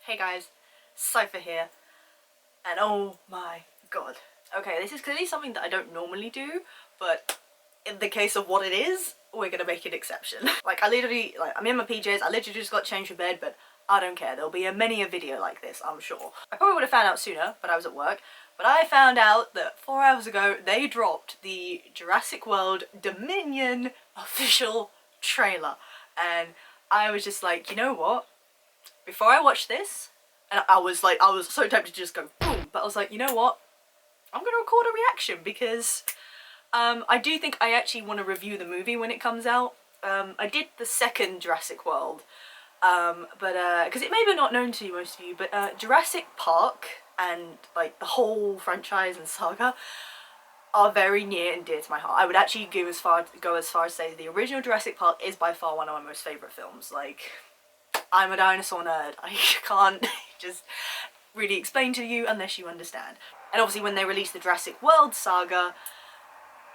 Hey guys, Cypher here, and oh my god. Okay, this is clearly something that I don't normally do, but in the case of what it is, we're gonna make an exception. Like, I'm in my PJs, I literally just got changed for bed, but I don't care. There'll be many a video like this, I'm sure. I probably would have found out sooner, but I was at work. But I found out that 4 hours ago, they dropped the Jurassic World Dominion official trailer. And I was just like, you know what? Before I watch this, and I was so tempted to just go boom, but I was like, you know what? I'm gonna record a reaction because I do think I actually want to review the movie when it comes out. I did the second Jurassic World, because it may be not known to most of you, but Jurassic Park and like the whole franchise and saga are very near and dear to my heart. I would actually go as far as say the original Jurassic Park is by far one of my most favourite films. Like, I'm a dinosaur nerd. I can't just really explain to you unless you understand. And obviously when they released the Jurassic World saga,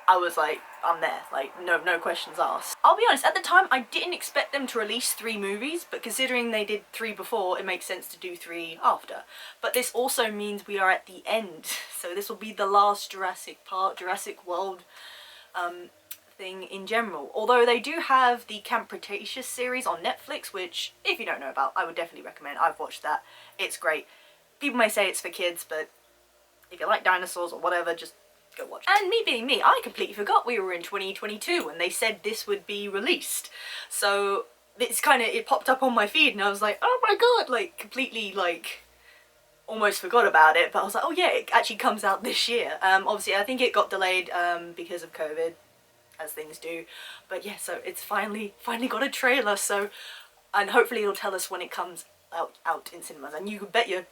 I was like, I'm there, like, no questions asked. I'll be honest, at the time I didn't expect them to release 3 movies, but considering they did 3 before, it makes sense to do 3 after. But this also means we are at the end, so this will be the last Jurassic World thing in general. Although they do have the Camp Cretaceous series on Netflix, which, if you don't know about, I would definitely recommend. I've watched that. It's great. People may say it's for kids, but if you like dinosaurs or whatever, just go watch. And me being me, I completely forgot we were in 2022 when they said this would be released. So it popped up on my feed and I was like, oh my god, like completely like almost forgot about it. But I was like, oh yeah, it actually comes out this year. Obviously I think it got delayed because of COVID, as things do. But yeah, so it's finally got a trailer, so, and hopefully it'll tell us when it comes out in cinemas, and you can bet your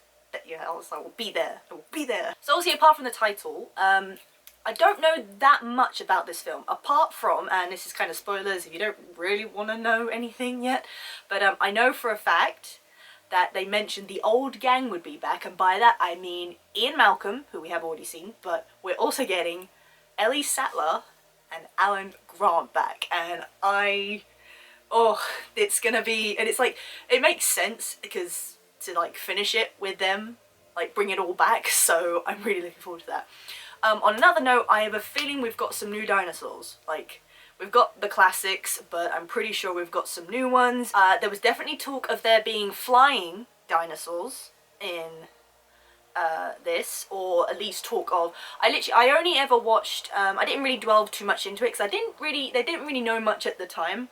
else I will be there. I will be there. So obviously, apart from the title, I don't know that much about this film, apart from, and this is kind of spoilers if you don't really want to know anything yet, but I know for a fact that they mentioned the old gang would be back, and by that I mean Ian Malcolm, who we have already seen, but we're also getting Ellie Sattler and Alan Grant back, and it's gonna be, and it's like, it makes sense because to like finish it with them, like bring it all back, so I'm really looking forward to that. On another note, I have a feeling we've got some new dinosaurs. Like, we've got the classics, but I'm pretty sure we've got some new ones. There was definitely talk of there being flying dinosaurs in this, or at least talk of. I only ever watched, I didn't really delve too much into it because they didn't really know much at the time,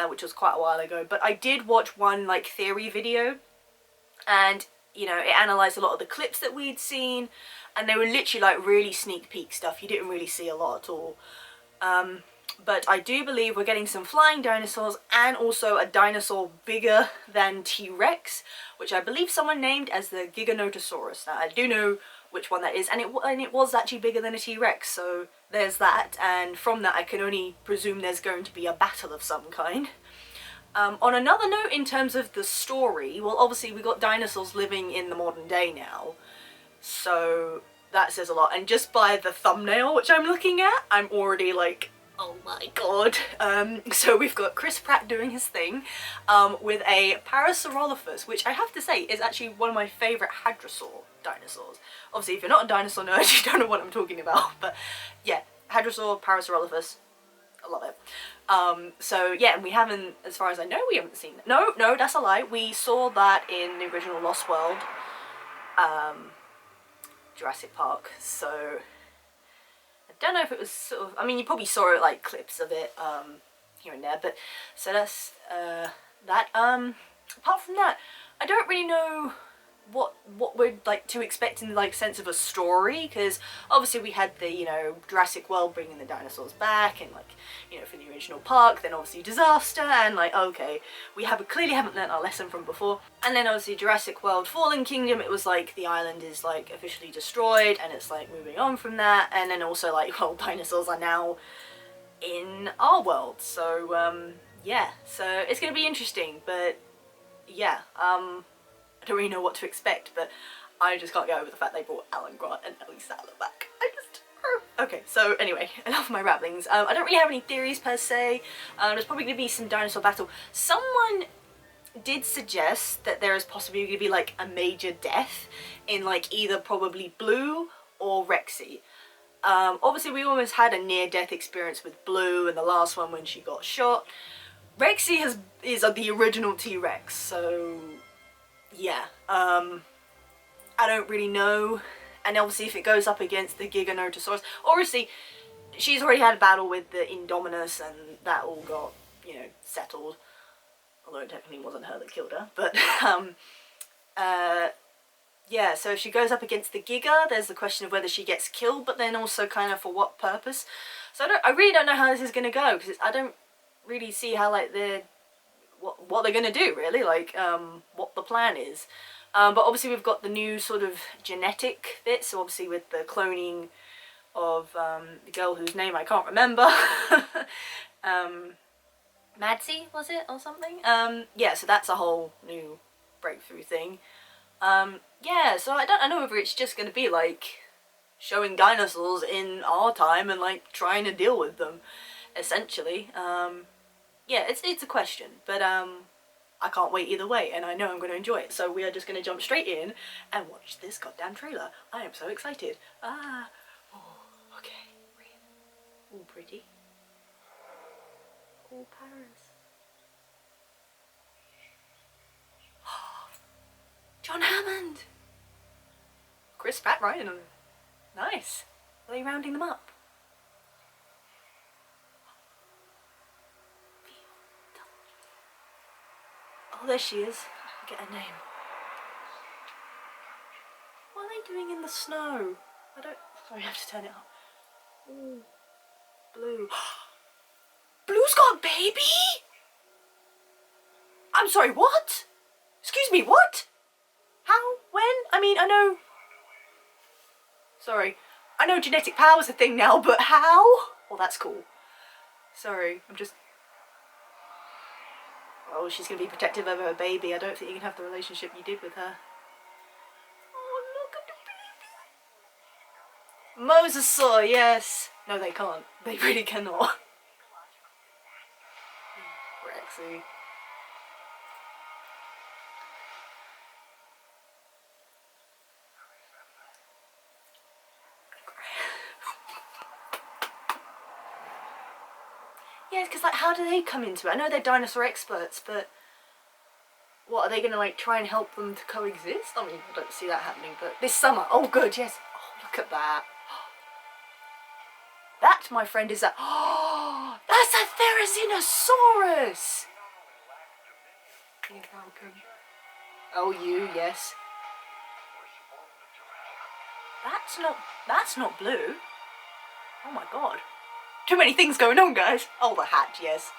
which was quite a while ago, but I did watch one like theory video, and you know, it analysed a lot of the clips that we'd seen, and they were literally like really sneak peek stuff. You didn't really see a lot at all. But I do believe we're getting some flying dinosaurs and also a dinosaur bigger than T-Rex, which I believe someone named as the Giganotosaurus. Now, I do know which one that is, and it was actually bigger than a T-Rex, so there's that, and from that I can only presume there's going to be a battle of some kind. On another note, in terms of the story, well, obviously we got dinosaurs living in the modern day now, so that says a lot, and just by the thumbnail which I'm looking at, I'm already like, oh my god. So we've got Chris Pratt doing his thing with a Parasaurolophus, which I have to say is actually one of my favourite hadrosaur dinosaurs. Obviously, if you're not a dinosaur nerd, you don't know what I'm talking about, but yeah, hadrosaur, Parasaurolophus, I love it. So yeah, and we haven't, as far as I know, we haven't seen it. No, that's a lie. We saw that in the original Lost World, Jurassic Park, so I don't know if it was sort of, I mean, you probably saw it, like, clips of it, here and there, but, so that's, that. Apart from that, I don't really know what we're like to expect in the like sense of a story, because obviously we had the, you know, Jurassic World bringing the dinosaurs back, and like, you know, for the original park, then obviously disaster, and like, okay, we clearly haven't learnt our lesson from before. And then obviously Jurassic World Fallen Kingdom, it was like the island is like officially destroyed, and it's like moving on from that, and then also like, well, dinosaurs are now in our world, so yeah, so it's gonna be interesting. But yeah, I don't really know what to expect, but I just can't get over the fact they brought Alan Grant and Ellie Sattler back. Okay, so anyway, enough of my ramblings. I don't really have any theories per se. There's probably going to be some dinosaur battle. Someone did suggest that there is possibly going to be like a major death in like either probably Blue or Rexy. Obviously we almost had a near-death experience with Blue in the last one when she got shot. Rexy is the original T-Rex, so yeah. I don't really know. And obviously if it goes up against the Giganotosaurus, obviously she's already had a battle with the Indominus and that all got, you know, settled. Although it technically wasn't her that killed her, but yeah, so if she goes up against the Giga, there's the question of whether she gets killed, but then also kind of for what purpose. So I really don't know how this is going to go, because I don't really see how, like, what they're going to do, really, like, what the plan is. But obviously we've got the new sort of genetic bit, so obviously with the cloning of the girl whose name I can't remember. Madsy, was it, or something? Yeah, so that's a whole new breakthrough thing. Yeah, so I don't know whether it's just going to be like showing dinosaurs in our time and like trying to deal with them, essentially. Yeah, it's a question, but I can't wait either way, and I know I'm going to enjoy it. So we are just going to jump straight in and watch this goddamn trailer. I am so excited. Oh, okay, all pretty. All Paris. John Hammond! Chris Pratt, right? Nice. Are they rounding them up? Oh, there she is. I get her name. What are they doing in the snow? Sorry, I have to turn it up. Ooh. Blue. Blue's got a baby? I'm sorry, what? Excuse me, what? How? When? I mean, I know... Sorry. I know genetic power's a thing now, but how? Well, that's cool. Sorry, I'm just... Oh, she's going to be protective over her baby. I don't think you can have the relationship you did with her. Oh, look at the baby. Mosasaur, yes. No, they can't. They really cannot. Rexy. Yeah, because like, how do they come into it? I know they're dinosaur experts, but what, are they going to like try and help them to coexist? I mean, I don't see that happening, but this summer. Oh, good, yes. Oh, look at that. That, my friend, is a... Oh, that's a Therizinosaurus! You're welcome. Oh, you, yes. That's not Blue. Oh my god. Too many things going on, guys. Oh, the hat, yes.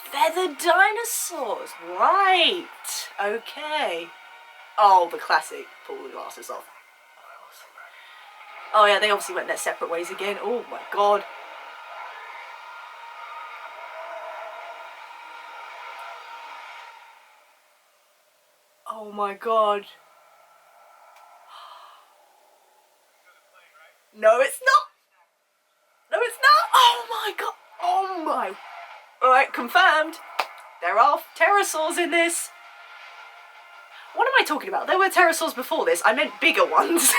Feathered dinosaurs, right. Okay. Oh, the classic. Pull the glasses off. Oh yeah, they obviously went their separate ways again. Oh my god. Oh my god. No, it's not. No, it's not. Oh my god. Oh my. Alright, confirmed. There are pterosaurs in this. What am I talking about? There were pterosaurs before this. I meant bigger ones.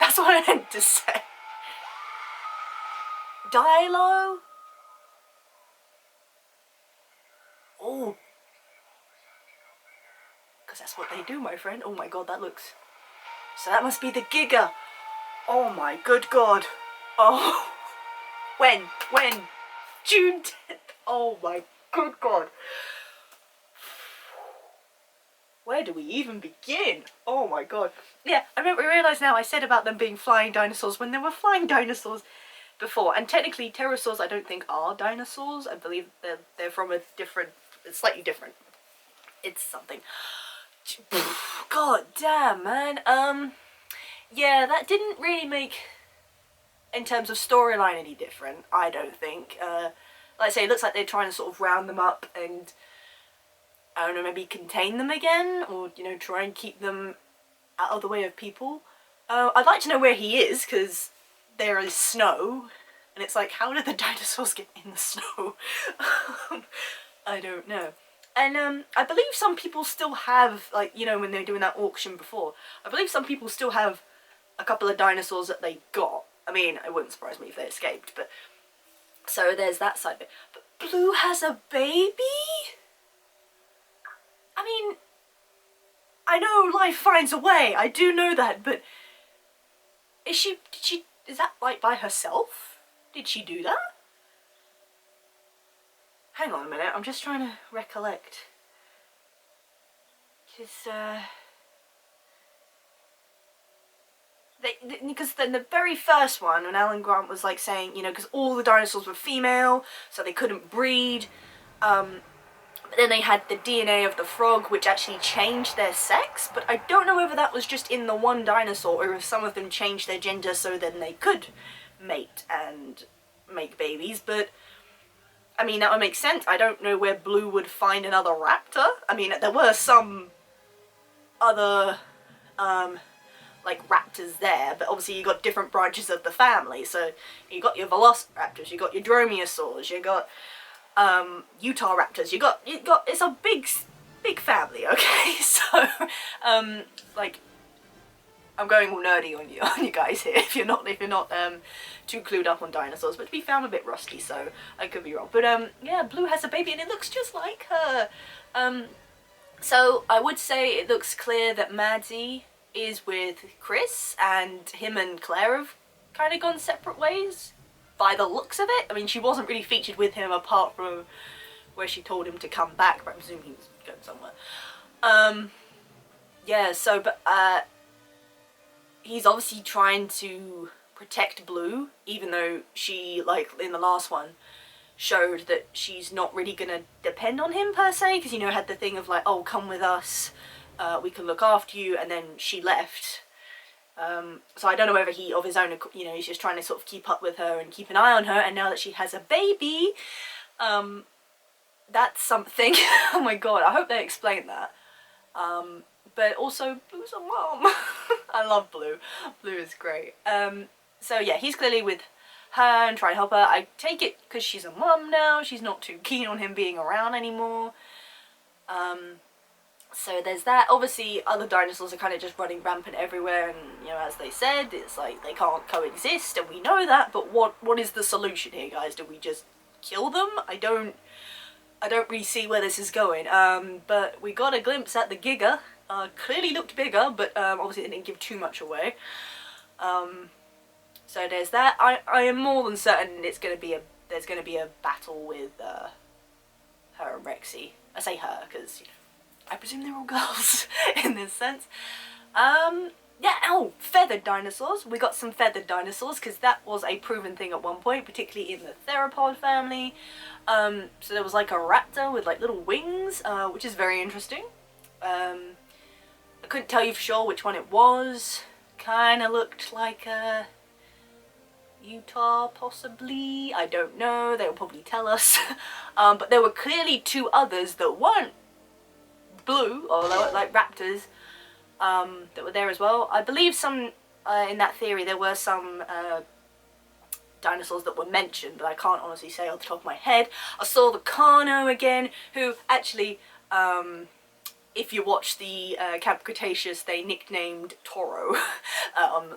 That's what I meant to say. Dilo? Oh. Because that's what they do, my friend. Oh my god, that looks... So that must be the Giga. Oh my good god. Oh. When? June 10th. Oh my good god. Where do we even begin? Oh my god. Yeah, I realise now I said about them being flying dinosaurs when there were flying dinosaurs before. And technically pterosaurs I don't think are dinosaurs. I believe they're from a different... It's slightly different. It's something. God damn, man. Yeah, that didn't really make, in terms of storyline, any different, I don't think. Like I say, it looks like they're trying to sort of round them up and, I don't know, maybe contain them again, or, you know, try and keep them out of the way of people. I'd like to know where he is, because there is snow, and it's like, how did the dinosaurs get in the snow? I don't know. And I believe some people still have, like, you know, when they were doing that auction before, I believe some people still have a couple of dinosaurs that they got. I mean, it wouldn't surprise me if they escaped, but... So there's that side of it. But Blue has a baby? I mean, I know life finds a way, I do know that, but... Is that, like, by herself? Did she do that? Hang on a minute, I'm just trying to recollect. Because then the very first one, when Alan Grant was like saying, you know, because all the dinosaurs were female, so they couldn't breed, but then they had the DNA of the frog, which actually changed their sex, but I don't know whether that was just in the one dinosaur, or if some of them changed their gender so then they could mate and make babies, but... I mean, that would make sense. I don't know where Blue would find another raptor. I mean, there were some other, like, raptors there, but obviously you got different branches of the family. So, you got your velociraptors, you got your dromaeosaurs, you got, Utah raptors, you got, it's a big family, okay? So, like, I'm going all nerdy on you guys here if you're not too clued up on dinosaurs, but to be fair, I'm a bit rusty, so I could be wrong. But yeah, Blue has a baby and it looks just like her. So I would say it looks clear that Maddie is with Chris, and him and Claire have kind of gone separate ways by the looks of it. I mean, she wasn't really featured with him apart from where she told him to come back, but I presume he was going somewhere. Yeah, so, but he's obviously trying to protect Blue, even though she, like, in the last one, showed that she's not really gonna depend on him, per se, because, you know, had the thing of, like, oh, come with us, we can look after you, and then she left. So I don't know whether he, of his own, you know, he's just trying to sort of keep up with her and keep an eye on her, and now that she has a baby, that's something. Oh my god, I hope they explain that. But also, Blue's a mom. I love Blue. Blue is great. So yeah, he's clearly with her and trying to help her. I take it because she's a mum now, she's not too keen on him being around anymore. So there's that. Obviously, other dinosaurs are kind of just running rampant everywhere, and, you know, as they said, it's like they can't coexist, and we know that, but what is the solution here, guys? Do we just kill them? I don't really see where this is going. But we got a glimpse at the Giga. Clearly looked bigger, but obviously it didn't give too much away. So there's that. I am more than certain there's going to be a battle with her and Rexy. I say her because, you know, I presume they're all girls in this sense. Yeah, oh, feathered dinosaurs. We got some feathered dinosaurs because that was a proven thing at one point, particularly in the theropod family. So there was like a raptor with like little wings, which is very interesting. I couldn't tell you for sure which one it was. Kind of looked like a Utah, possibly. I don't know. They'll probably tell us. But there were clearly two others that weren't blue, or they were like raptors, that were there as well. I believe some, in that theory, there were some dinosaurs that were mentioned, but I can't honestly say off the top of my head. I saw the Carno again, who actually, if you watch the Camp Cretaceous, they nicknamed Toro,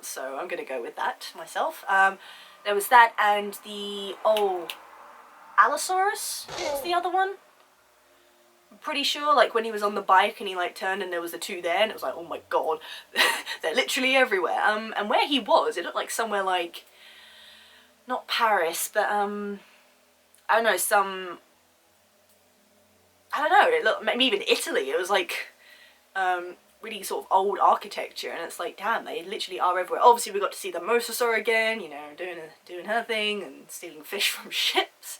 so I'm gonna go with that myself. There was that, and the, Allosaurus was the other one. I'm pretty sure, like, when he was on the bike and he, like, turned and there was the two there, and it was like, oh my god, they're literally everywhere. And where he was, it looked like somewhere like, not Paris, but, I don't know, it looked, maybe even Italy. It was like, really sort of old architecture, and it's like, damn, they literally are everywhere. Obviously we got to see the mosasaur again, you know, doing her thing and stealing fish from ships.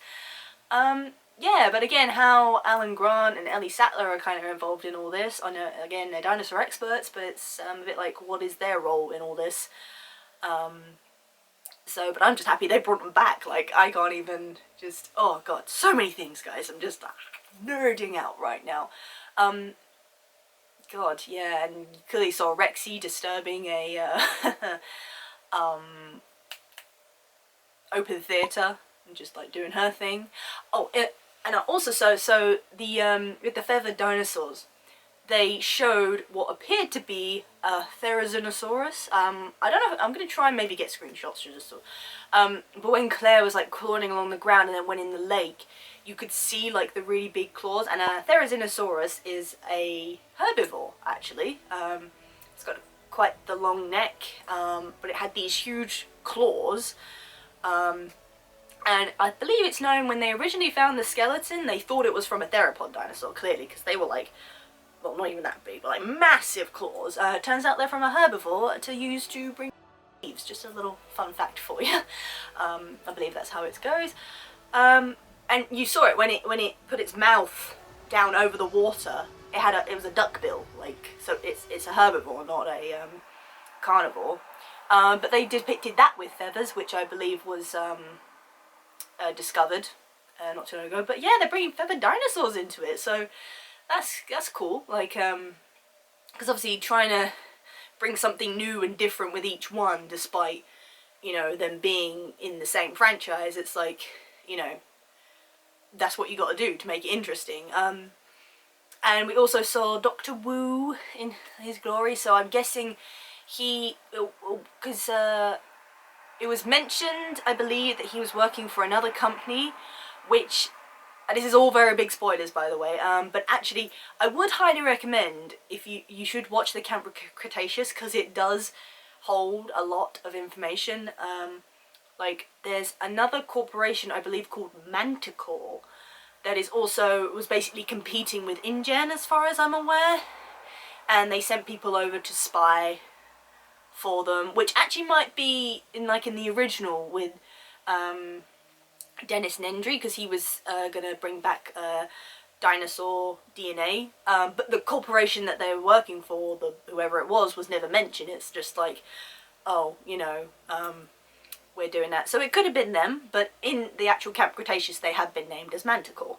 Yeah, but again, how Alan Grant and Ellie Sattler are kind of involved in all this. I know, again, they're dinosaur experts, but it's a bit like, what is their role in all this? So, but I'm just happy they brought them back. Like, I can't even just, oh god, so many things, guys. I'm just nerding out right now. God, yeah, and you clearly saw Rexy disturbing a open theatre and just like doing her thing. Oh, And I also so the with the feathered dinosaurs, they showed what appeared to be a Therizinosaurus. I don't know, I'm going to try and maybe get screenshots just so. But when Claire was like crawling along the ground and then went in the lake, you could see like the really big claws. And a Therizinosaurus is a herbivore, actually. It's got quite the long neck, but it had these huge claws. And I believe it's known when they originally found the skeleton, they thought it was from a theropod dinosaur, clearly, because they were like, well, not even that big, but like massive claws. Turns out they're from a herbivore to use to bring leaves. Just a little fun fact for you. I believe that's how it goes. And you saw it when it put its mouth down over the water. It was a duckbill, like, so it's a herbivore, not a carnivore. But they depicted that with feathers, which I believe was discovered not too long ago. But yeah, they're bringing feathered dinosaurs into it, so that's cool. Like, because obviously trying to bring something new and different with each one, despite, you know, them being in the same franchise, it's like, you know, that's what you got to do to make it interesting. And we also saw Dr. Wu in his glory, so I'm guessing because it was mentioned, I believe, that he was working for another company, which, and this is all very big spoilers, by the way, but actually, I would highly recommend, if you should watch the Camp Cretaceous, because it does hold a lot of information. Like, there's another corporation, I believe, called Manticore, that was basically competing with InGen, as far as I'm aware, and they sent people over to spy for them, which actually might be in the original with Dennis Nedry, because he was gonna bring back dinosaur DNA, but the corporation that they were working for, whoever it was never mentioned. It's just like, oh, you know, we're doing that. So it could have been them, but in the actual Camp Cretaceous they have been named as Manticore.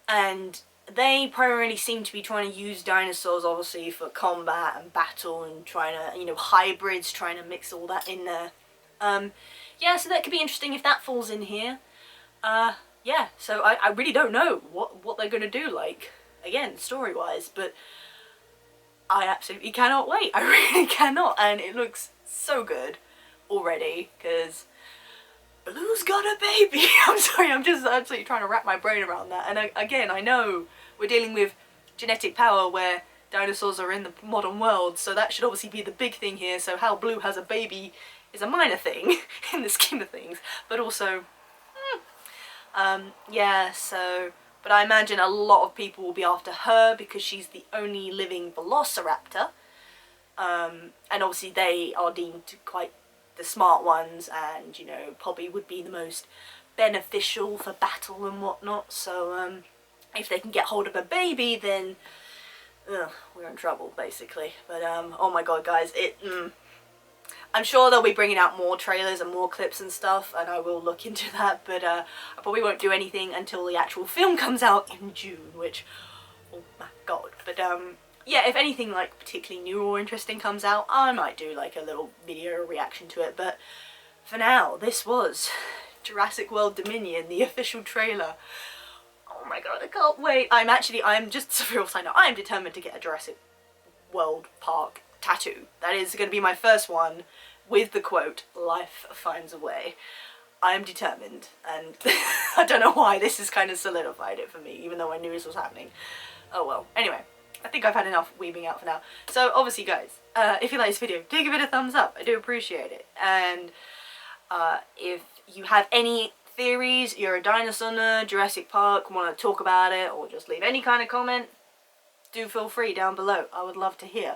And they primarily seem to be trying to use dinosaurs, obviously, for combat and battle, and trying to, you know, hybrids, trying to mix all that in there. Yeah, so that could be interesting if that falls in here. Yeah, so I really don't know what they're gonna do, like, again, story-wise, but I absolutely cannot wait. I really cannot, and it looks so good already, because Blue's got a baby. I'm sorry, I'm just absolutely trying to wrap my brain around that. And again, I know we're dealing with genetic power where dinosaurs are in the modern world, so that should obviously be the big thing here. So how Blue has a baby is a minor thing in the scheme of things, but also, yeah, so, but I imagine a lot of people will be after her because she's the only living velociraptor, and obviously they are deemed quite the smart ones, and, you know, probably would be the most beneficial for battle and whatnot. So if they can get hold of a baby, then we're in trouble, basically. But oh my god, guys, I'm sure they'll be bringing out more trailers and more clips and stuff, and I will look into that, but I probably won't do anything until the actual film comes out in June, which, oh my god. But yeah, if anything like particularly new or interesting comes out, I might do like a little video reaction to it. But for now, this was Jurassic World Dominion, the official trailer. Oh my god, I can't wait. I'm just a real sign now, I am determined to get a Jurassic World Park tattoo. That is going to be my first one, with the quote, "Life finds a way." I am determined, and I don't know why this has kind of solidified it for me, even though I knew this was happening. Oh well. Anyway, I think I've had enough weaving out for now. So obviously, guys, if you like this video, do give it a thumbs up. I do appreciate it. And if you have any theories, you're a dinosaur nerd, Jurassic Park, want to talk about it, or just leave any kind of comment, do feel free down below. I would love to hear.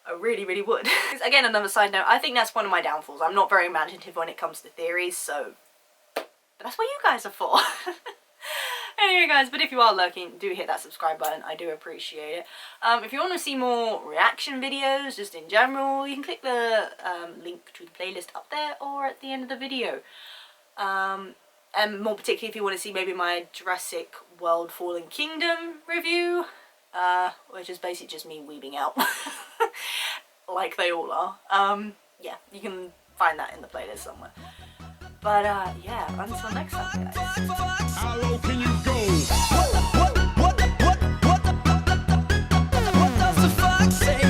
I really, really would. Again, another side note, I think that's one of my downfalls. I'm not very imaginative when it comes to theories, so... But that's what you guys are for. Anyway, guys, but if you are lurking, do hit that subscribe button. I do appreciate it. If you want to see more reaction videos, just in general, you can click the link to the playlist up there or at the end of the video. And more particularly, if you want to see maybe my Jurassic World Fallen Kingdom review, which is basically just me weebing out. Like they all are. Yeah, you can find that in the playlist somewhere. But yeah, until next time, guys. How low can you go? What does the fuck say?